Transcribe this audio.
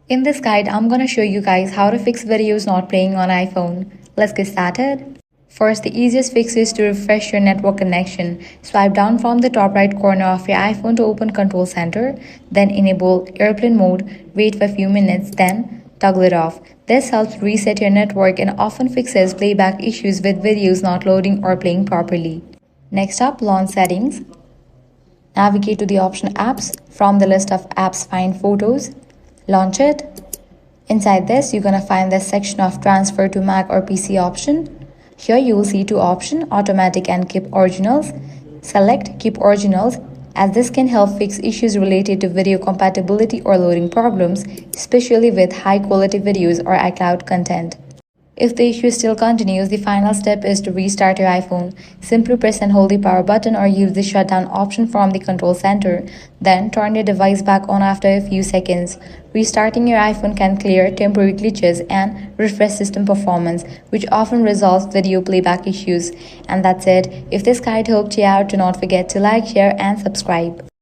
In this guide, I'm gonna show you guys how to fix videos not playing on iPhone. Let's get started. First, the easiest fix is to refresh your network connection. Swipe down from the top right corner of your iPhone to open Control Center, then enable airplane mode, wait for a few minutes, then toggle it off. This helps reset your network and often fixes playback issues with videos not loading or playing properly. Next up, launch settings. Navigate to the option Apps. From the list of apps, find Photos. Launch it. Inside this, you're going to find this section of Transfer to Mac or PC option. Here you will see two options, Automatic and Keep Originals. Select Keep Originals, as this can help fix issues related to video compatibility or loading problems, especially with high quality videos or iCloud content. If the issue still continues, the final step is to restart your iPhone. Simply press and hold the power button or use the shutdown option from the control center. Then turn your device back on after a few seconds. Restarting your iPhone can clear temporary glitches and refresh system performance, which often resolves video playback issues. And that's it. If this guide helped you out, do not forget to like, share, and subscribe.